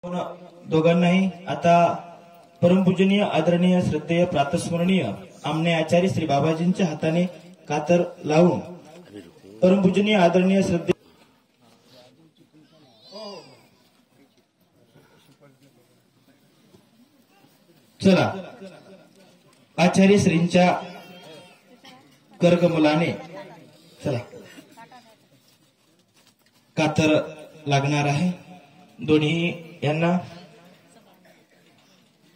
दोघांनाही आता परमपूजनीय आदरणीय श्रद्धेय प्रातस्मरणीय आमने आचार्य श्री बाबाजींच्या हाताने कातर लावून परमपूजनीय आदरणीय श्रद्धेय चला आचार्य श्रींच्या करकमलाने चला कातर लागणार आहे। दोन्ही यांना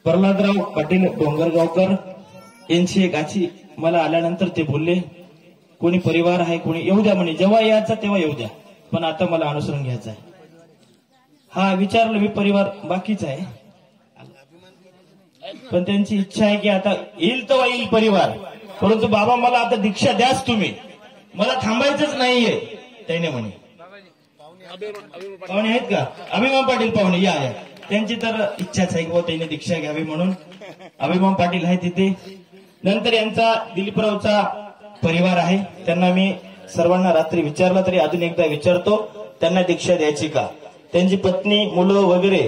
प्रल्हादराव पाटील डोंगरगावकर यांची एक आची मला आल्यानंतर ते बोलले कोणी परिवार आहे कोणी येऊ द्या म्हणे, जेव्हा यायचा तेव्हा येऊ द्या, पण आता मला अनुसरण घ्यायचं आहे। हा विचारलं मी, परिवार बाकीच आहे, पण त्यांची इच्छा आहे की आता येईल तेव्हा येईल परिवार, परंतु बाबा मला आता दीक्षा द्याच तुम्ही, मला थांबायचंच नाहीये त्याने म्हणे। पाहुणे आहेत का? अभिमान पाटील पाहुणे या या, त्यांची तर इच्छाच आहे की त्यांनी दीक्षा घ्यावी म्हणून अभिमान पाटील आहे तिथे। नंतर यांचा दिलीपरावचा परिवार आहे, त्यांना मी सर्वांना रात्री विचारलं तरी अजून एकदा विचारतो, त्यांना दीक्षा द्यायची का? त्यांची पत्नी मुलं वगैरे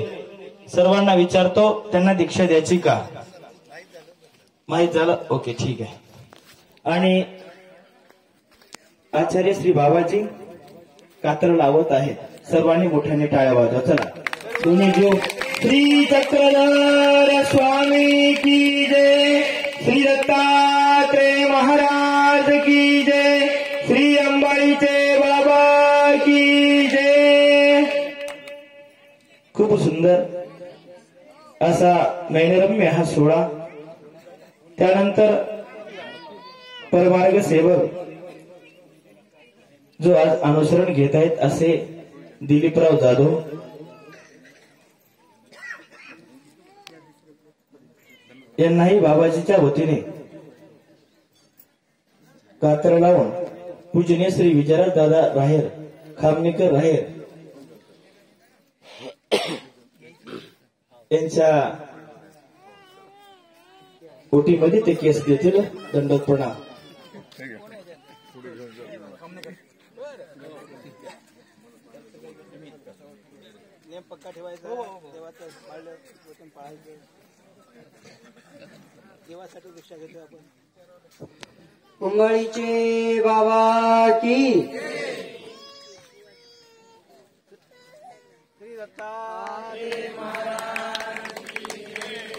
सर्वांना विचारतो, त्यांना दीक्षा द्यायची का? माहित झालं? ओके ठीक आहे। आणि आचार्य श्री बाबाजी कातर लावत आहेत, सर्वांनी मोठ्याने टाळ्या वाजवा। चला तुम्ही जो श्री चक्रधर स्वामी की जय, श्री दत्तात्रेय महाराज की जय, श्री अंबाळीचे बाबा की जय। खूप सुंदर असा नयनरम्य हा सोहळा। त्यानंतर परमार्ग सेवक जो आज अनुसरण घेत आहेत असे दिलीपराव जाधव, यांनाही बाबाजीच्या वतीने कातर लावून पूजनीय श्री विजयराज दादा राहेर खामनेकर राहेर यांच्या ओटीमध्ये ते केस देतील। दंडोत प्रणाम। पक्का ठेवायचा, देवाचं वचन पाळायचं, देवासाठी दीक्षा घेतो आपण। अंबाळीचे बाबा की, श्री दत्तात्रेय महाराज की जय।